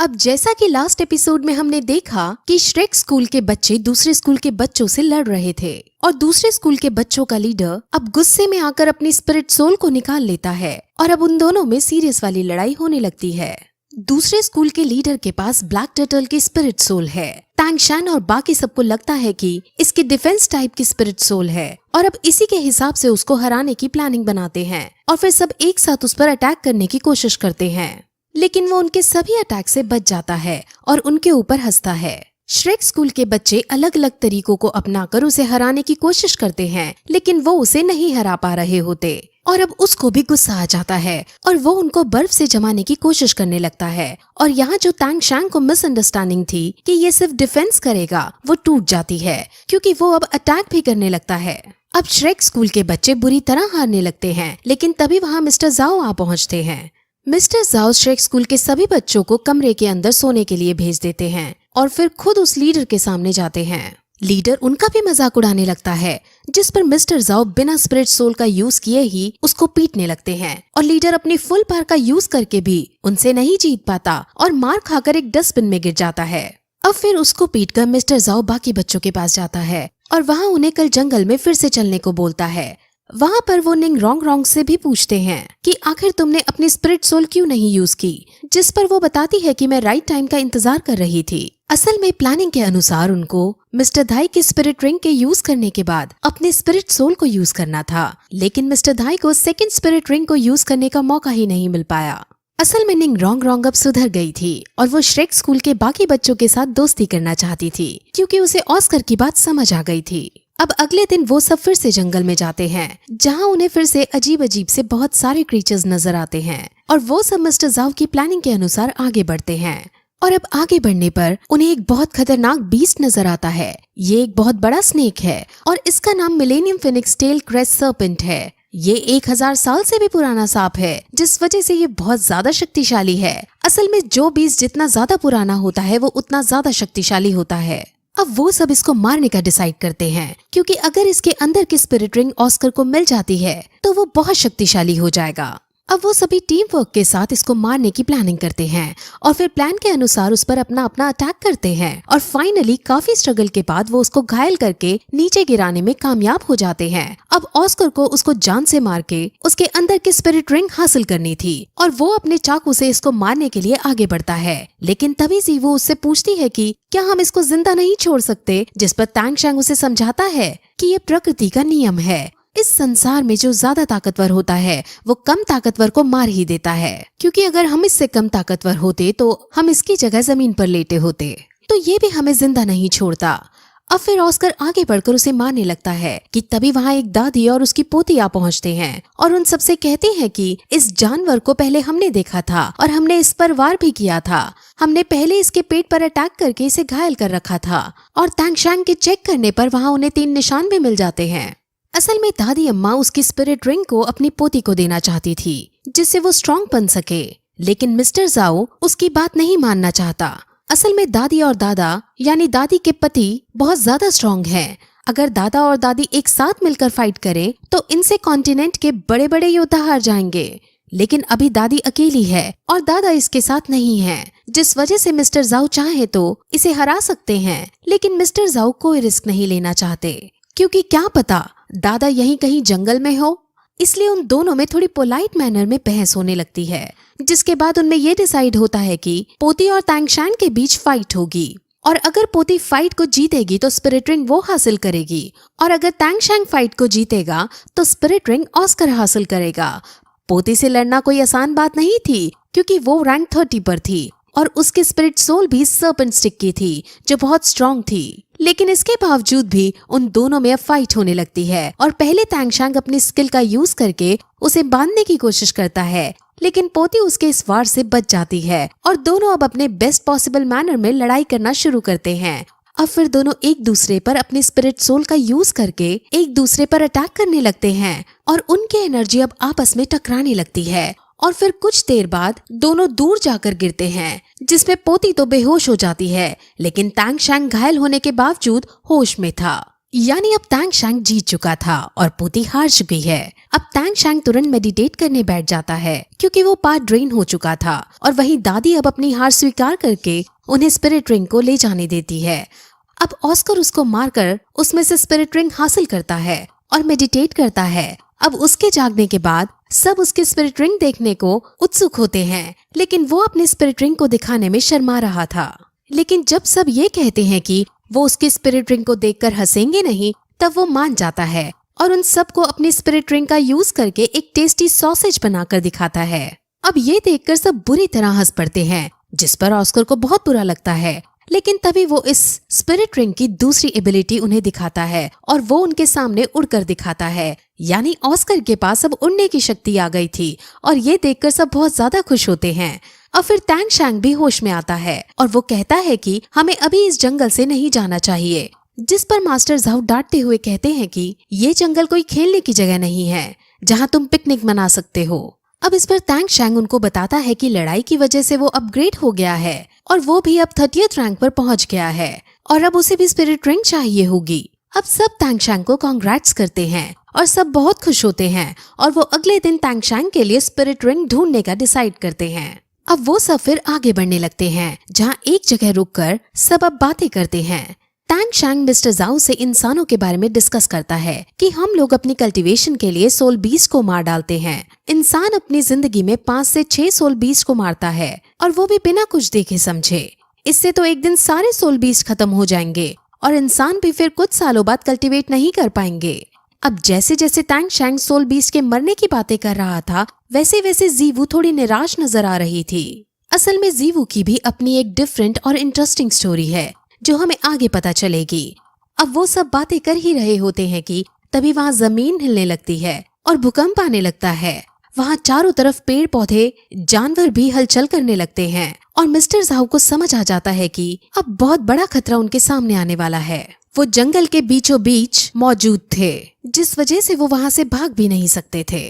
अब जैसा कि लास्ट एपिसोड में हमने देखा कि श्रेक स्कूल के बच्चे दूसरे स्कूल के बच्चों से लड़ रहे थे और दूसरे स्कूल के बच्चों का लीडर अब गुस्से में आकर अपनी स्पिरिट सोल को निकाल लेता है और अब उन दोनों में सीरियस वाली लड़ाई होने लगती है। दूसरे स्कूल के लीडर के पास ब्लैक टर्टल की स्पिरिट सोल है। टैंग शैन और बाकी सबको लगता है कि इसकी डिफेंस टाइप की स्पिरिट सोल है और अब इसी के हिसाब से उसको हराने की प्लानिंग बनाते हैं और फिर सब एक साथ उस पर अटैक करने की कोशिश करते हैं, लेकिन वो उनके सभी अटैक से बच जाता है और उनके ऊपर हंसता है। श्रेक स्कूल के बच्चे अलग अलग तरीकों को अपनाकर उसे हराने की कोशिश करते हैं, लेकिन वो उसे नहीं हरा पा रहे होते और अब उसको भी गुस्सा आ जाता है और वो उनको बर्फ से जमाने की कोशिश करने लगता है। और यहाँ जो टैंग शैंग को मिसअंडरस्टैंडिंग थी कि ये सिर्फ डिफेंस करेगा, वो टूट जाती है क्योंकि वो अब अटैक भी करने लगता है। अब श्रेक स्कूल के बच्चे बुरी तरह हारने लगते हैं, लेकिन तभी वहाँ मिस्टर जाओ आ पहुँचते हैं। मिस्टर जाओ श्रेक स्कूल के सभी बच्चों को कमरे के अंदर सोने के लिए भेज देते हैं और फिर खुद उस लीडर के सामने जाते हैं। लीडर उनका भी मजाक उड़ाने लगता है, जिस पर मिस्टर जाओ बिना स्पिरिट सोल का यूज किए ही उसको पीटने लगते हैं और लीडर अपनी फुल पावर का यूज करके भी उनसे नहीं जीत पाता और मार खाकर एक डस्टबिन में गिर जाता है। अब फिर उसको पीटकर मिस्टर जाओ बाकी बच्चों के पास जाता है और वहाँ उन्हें कल जंगल में फिर से चलने को बोलता है। वहाँ पर वो निंग रोंग से भी पूछते हैं कि आखिर तुमने अपनी स्पिरिट सोल क्यों नहीं यूज की, जिस पर वो बताती है कि मैं राइट टाइम का इंतजार कर रही थी। असल में प्लानिंग के अनुसार उनको मिस्टर धाई के स्पिरिट रिंग के यूज करने के बाद अपने स्पिरिट सोल को यूज करना था, लेकिन मिस्टर धाई को सेकंड स्पिरिट रिंग को यूज करने का मौका ही नहीं मिल पाया। असल में निंग रोंग अब सुधर गई थी और वो श्रेक स्कूल के बाकी बच्चों के साथ दोस्ती करना चाहती थी क्योंकि उसे ऑस्कर की बात समझ आ गई थी। अब अगले दिन वो सब फिर से जंगल में जाते हैं, जहाँ उन्हें फिर से अजीब अजीब से बहुत सारे क्रीचर्स नजर आते हैं और वो सब मिस्टर जाओ की प्लानिंग के अनुसार आगे बढ़ते हैं। और अब आगे बढ़ने पर उन्हें एक बहुत खतरनाक बीस्ट नजर आता है। ये एक बहुत बड़ा स्नेक है और इसका नाम millennium phoenix tail crest serpent है। ये 1000 साल से भी पुराना सांप है, जिस वजह से ये बहुत ज्यादा शक्तिशाली है। असल में जो बीस्ट जितना ज्यादा पुराना होता है वो उतना ज्यादा शक्तिशाली होता है। अब वो सब इसको मारने का डिसाइड करते हैं क्योंकि अगर इसके अंदर की स्पिरिट रिंग ऑस्कर को मिल जाती है तो वो बहुत शक्तिशाली हो जाएगा। अब वो सभी टीम वर्क के साथ इसको मारने की प्लानिंग करते हैं और फिर प्लान के अनुसार उस पर अपना अटैक करते हैं और फाइनली काफी स्ट्रगल के बाद वो उसको घायल करके नीचे गिराने में कामयाब हो जाते हैं। अब ऑस्कर को उसको जान से मार के उसके अंदर की स्पिरिट रिंग हासिल करनी थी और वो अपने चाकू से इसको मारने के लिए आगे बढ़ता है, लेकिन तभी सी वो उससे पूछती है कि क्या हम इसको जिंदा नहीं छोड़ सकते, जिस पर टैंग शैंग उसे समझाता है कि ये प्रकृति का नियम है। इस संसार में जो ज्यादा ताकतवर होता है वो कम ताकतवर को मार ही देता है, क्योंकि अगर हम इससे कम ताकतवर होते तो हम इसकी जगह जमीन पर लेटे होते, तो ये भी हमें जिंदा नहीं छोड़ता। अब फिर ऑस्कर आगे बढ़कर उसे मारने लगता है कि तभी वहाँ एक दादी और उसकी पोती आ पहुँचते हैं और उन सबसे कहते हैं कि इस जानवर को पहले हमने देखा था और हमने इस पर वार भी किया था। हमने पहले इसके पेट पर अटैक करके इसे घायल कर रखा था और टैंग शैंग के चेक करने पर वहाँ उन्हें 3 निशान भी मिल जाते हैं। असल में दादी अम्मा उसकी स्पिरिट रिंग को अपनी पोती को देना चाहती थी जिससे वो स्ट्रॉन्ग बन सके, लेकिन मिस्टर जाओ उसकी बात नहीं मानना चाहता। असल में दादी और दादा यानी दादी के पति बहुत ज्यादा स्ट्रॉन्ग हैं। अगर दादा और दादी एक साथ मिलकर फाइट करें तो इनसे कॉन्टिनेंट के बड़े बड़े योद्धा हार जाएंगे, लेकिन अभी दादी अकेली है और दादा इसके साथ नहीं है, जिस वजह से मिस्टर जाओ चाहे तो इसे हरा सकते हैं, लेकिन मिस्टर जाओ कोई रिस्क नहीं लेना चाहते क्योंकि क्या पता दादा यहीं कहीं जंगल में हो। इसलिए उन दोनों में थोड़ी पोलाइट मैनर में बहस होने लगती है, जिसके बाद उनमें ये डिसाइड होता है कि पोती और टैंग शैंग के बीच फाइट होगी और अगर पोती फाइट को जीतेगी तो स्पिरिट रिंग वो हासिल करेगी और अगर टैंग शैंग फाइट को जीतेगा तो स्पिरिट रिंग ऑस्कर हासिल करेगा। पोती से लड़ना कोई आसान बात नहीं थी क्योंकि वो रैंक 30 पर थी और उसकी स्पिरिट सोल भी सर्पेंट स्टिक की थी जो बहुत स्ट्रॉन्ग थी, लेकिन इसके बावजूद भी उन दोनों में अब फाइट होने लगती है और पहले टैंग शैंग अपनी स्किल का यूज करके उसे बांधने की कोशिश करता है, लेकिन पोती उसके इस वार से बच जाती है और दोनों अब अपने बेस्ट पॉसिबल मैनर में लड़ाई करना शुरू करते हैं। अब फिर दोनों एक दूसरे पर अपनी स्पिरिट सोल का यूज करके एक दूसरे पर अटैक करने लगते हैं और उनकी एनर्जी अब आपस में टकराने लगती है और फिर कुछ देर बाद दोनों दूर जाकर गिरते हैं, जिसमें पोती तो बेहोश हो जाती है, लेकिन टैंग शैंग घायल होने के बावजूद होश में था। यानी अब तैंग शैंग जीत चुका था और पूती हार चुकी है। अब तैंग शैंग तुरंत मेडिटेट करने बैठ जाता है क्योंकि वो पार्ट ड्रेन हो चुका था। और वहीं दादी अब अपनी हार स्वीकार करके उन्हें स्पिरिट रिंग को ले जाने देती है। अब ऑस्कर उसको मारकर उसमें से स्पिरिट रिंग हासिल करता है और मेडिटेट करता है। अब उसके जागने के बाद सब उसके स्पिरिट रिंग देखने को उत्सुक होते हैं, लेकिन वो अपने स्पिरिट रिंग को दिखाने में शर्मा रहा था। लेकिन जब सब ये कहते हैं कि वो उसके स्पिरिट रिंग को देखकर हंसेंगे नहीं, तब वो मान जाता है और उन सबको अपनी स्पिरिट रिंग का यूज करके एक टेस्टी सॉसेज बनाकर दिखाता है। अब ये देखकर सब बुरी तरह हंस पड़ते हैं, जिस पर ऑस्कर को बहुत बुरा लगता है। लेकिन तभी वो इस स्पिरिट रिंग की दूसरी एबिलिटी उन्हें दिखाता है और वो उनके सामने उड़कर दिखाता है। यानी ऑस्कर के पास अब उड़ने की शक्ति आ गई थी और ये देखकर सब बहुत ज्यादा खुश होते हैं। और फिर तैंग शैंग भी होश में आता है और वो कहता है कि हमें अभी इस जंगल से नहीं जाना चाहिए, जिस पर मास्टर झाऊ डांटते हुए कहते हैं कि ये जंगल कोई खेलने की जगह नहीं है जहाँ तुम पिकनिक मना सकते हो। अब इस पर तैंग शैंग उनको बताता है कि लड़ाई की वजह से वो अपग्रेड हो गया है और वो भी अब 30th रैंक पर पहुंच गया है और अब उसे भी स्पिरिट रिंग चाहिए होगी। अब सब तैंग शैंग को कांग्रेट्स करते हैं और सब बहुत खुश होते हैं और वो अगले दिन तैंग शैंग के लिए स्पिरिट रिंग ढूंढने का डिसाइड करते हैं। अब वो सब फिर आगे बढ़ने लगते हैं, जहाँ एक जगह रुककर सब अब बातें करते हैं। तैंग शैंग मिस्टर झाऊ से इंसानों के बारे में डिस्कस करता है कि हम लोग अपनी कल्टीवेशन के लिए सोल बीस्ट को मार डालते हैं। इंसान अपनी जिंदगी में 5 से 6 सोल बीस्ट को मारता है और वो भी बिना कुछ देखे समझे। इससे तो एक दिन सारे सोल बीस्ट खत्म हो जाएंगे और इंसान भी फिर कुछ सालों बाद कल्टीवेट नहीं कर पाएंगे। अब जैसे जैसे तैंग शैंग सोल बीस्ट के मरने की बातें कर रहा था, वैसे वैसे जीवू थोड़ी निराश नजर आ रही थी। असल में जीवू की भी अपनी एक डिफरेंट और इंटरेस्टिंग स्टोरी है जो हमें आगे पता चलेगी। अब वो सब बातें कर ही रहे होते हैं कि तभी वहाँ जमीन हिलने लगती है और भूकंप आने लगता है। वहाँ चारों तरफ पेड़ पौधे जानवर भी हलचल करने लगते हैं और मिस्टर झाऊ को समझ आ जाता है कि अब बहुत बड़ा खतरा उनके सामने आने वाला है। वो जंगल के बीचों बीच मौजूद थे, जिस वजह से वो वहाँ से भाग भी नहीं सकते थे।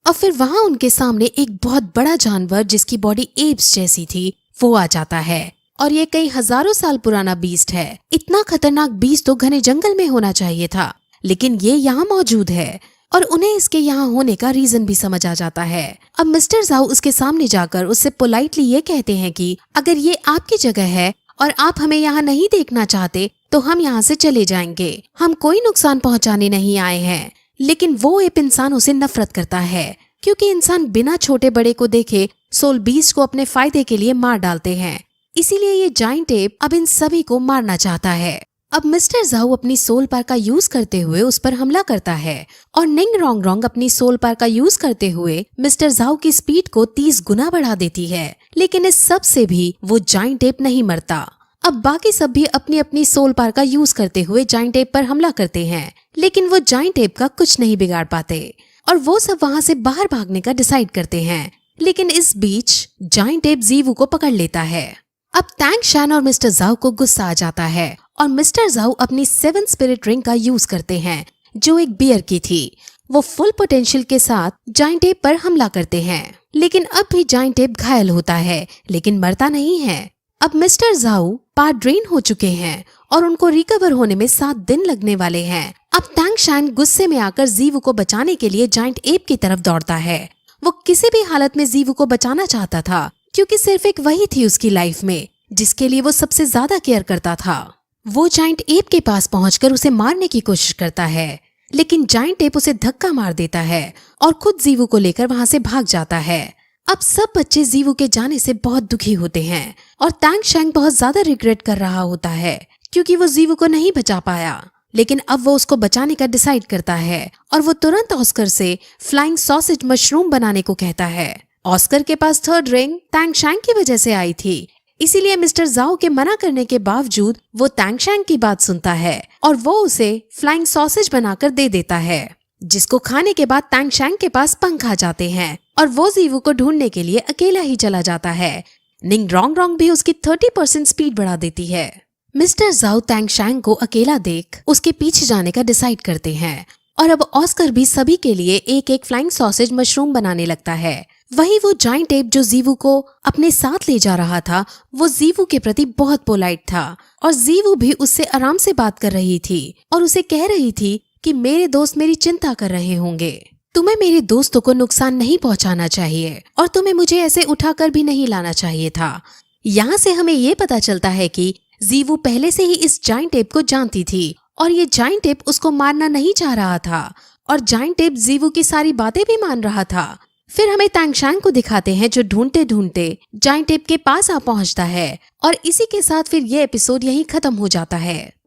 और फिर वहाँ उनके सामने एक बहुत बड़ा जानवर जिसकी बॉडी एप्स जैसी थी वो आ जाता है और ये कई हजारों साल पुराना बीस्ट है। इतना खतरनाक बीस्ट तो घने जंगल में होना चाहिए था, लेकिन ये यहाँ मौजूद है और उन्हें इसके यहाँ होने का रीजन भी समझ आ जाता है। अब मिस्टर झाऊ उसके सामने जाकर उससे पोलाइटली ये कहते हैं कि अगर ये आपकी जगह है और आप हमें यहाँ नहीं देखना चाहते तो हम यहाँ से चले जाएंगे। हम कोई नुकसान पहुँचाने नहीं आए हैं। लेकिन वो एप इंसानों से नफरत करता है क्योंकि इंसान बिना छोटे बड़े को देखे सोल बीस्ट को अपने फायदे के लिए मार डालते हैं। इसीलिए ये जाइंट एप अब इन सभी को मारना चाहता है। अब मिस्टर झाऊ अपनी सोल पावर का यूज करते हुए उस पर हमला करता है और निंग रोंग रोंग अपनी सोल पावर का यूज करते हुए मिस्टर झाऊ की स्पीड को 30 गुना बढ़ा देती है। लेकिन इस सब से भी वो जाइंट एप नहीं मरता। अब बाकी सब भी अपनी अपनी सोल पावर का यूज करते हुए जाइंट एप पर हमला करते हैं, लेकिन वो जाइंट एप का कुछ नहीं बिगाड़ पाते और वो सब वहाँ से बाहर भागने का डिसाइड करते हैं। लेकिन इस बीच जाइंट एप जीवू को पकड़ लेता है। अब तैंग शैन और मिस्टर झाऊ को गुस्सा आ जाता है और मिस्टर झाऊ अपनी 7 स्पिरिट रिंग का यूज करते हैं जो एक बियर की थी। वो फुल पोटेंशियल के साथ जाइंट एप पर हमला करते हैं, लेकिन अब भी जाइंट एप घायल होता है लेकिन मरता नहीं है। अब मिस्टर झाऊ पार्ट ड्रेन हो चुके हैं और उनको रिकवर होने में 7 दिन लगने वाले हैं। अब तैंग शैन गुस्से में आकर जीवू को बचाने के लिए जाइंट एप की तरफ दौड़ता है। वो किसी भी हालत में जीवू को बचाना चाहता था क्योंकि सिर्फ एक वही थी उसकी लाइफ में जिसके लिए वो सबसे ज्यादा केयर करता था। वो जाइंट एप के पास पहुंचकर उसे मारने की कोशिश करता है, लेकिन जाइंट एप उसे धक्का मार देता है और खुद जीवू को लेकर वहां से भाग जाता है। अब सब बच्चे जीवू के जाने से बहुत दुखी होते हैं और तैंग शैंग बहुत ज्यादा रिग्रेट कर रहा होता है क्योंकि वो जीवू को नहीं बचा पाया। लेकिन अब वो उसको बचाने का डिसाइड करता है और वो तुरंत ऑस्कर से फ्लाइंग सॉसेज मशरूम बनाने को कहता है। ऑस्कर के पास 3rd रिंग तैंग शैंग की वजह से आई थी, इसीलिए मिस्टर झाऊ के मना करने के बावजूद वो तैंग शैंग की बात सुनता है और वो उसे फ्लाइंग सॉसेज बनाकर दे देता है, जिसको खाने के बाद तैंग शैंग के पास पंख आ जाते हैं और वो जीवू को ढूंढने के लिए अकेला ही चला जाता है। निंग रोंग रोंग भी उसकी 30% स्पीड बढ़ा देती है। मिस्टर झाऊ तैंग शैंग को अकेला देख उसके पीछे जाने का डिसाइड करते हैं और अब ऑस्कर भी सभी के लिए एक एक फ्लाइंग सॉसेज मशरूम बनाने लगता है। वहीं वो जाइंट एप जो जीवू को अपने साथ ले जा रहा था वो जीवू के प्रति बहुत पोलाइट था और जीवू भी उससे आराम से बात कर रही थी और उसे कह रही थी कि मेरे दोस्त मेरी चिंता कर रहे होंगे, तुम्हें मेरे दोस्तों को नुकसान नहीं पहुंचाना चाहिए और तुम्हें मुझे ऐसे उठाकर भी नहीं लाना चाहिए था। यहाँ से हमें ये पता चलता है कि जीवू पहले से ही इस जाइंट एप को जानती थी और ये जाइंट एप उसको मारना नहीं चाह रहा था और जाइंट एप जीवू की सारी बातें भी मान रहा था। फिर हमें तांगशांग को दिखाते हैं जो ढूंढते ढूंढते जाइंट एप के पास आ पहुंचता है और इसी के साथ फिर ये एपिसोड यहीं खत्म हो जाता है।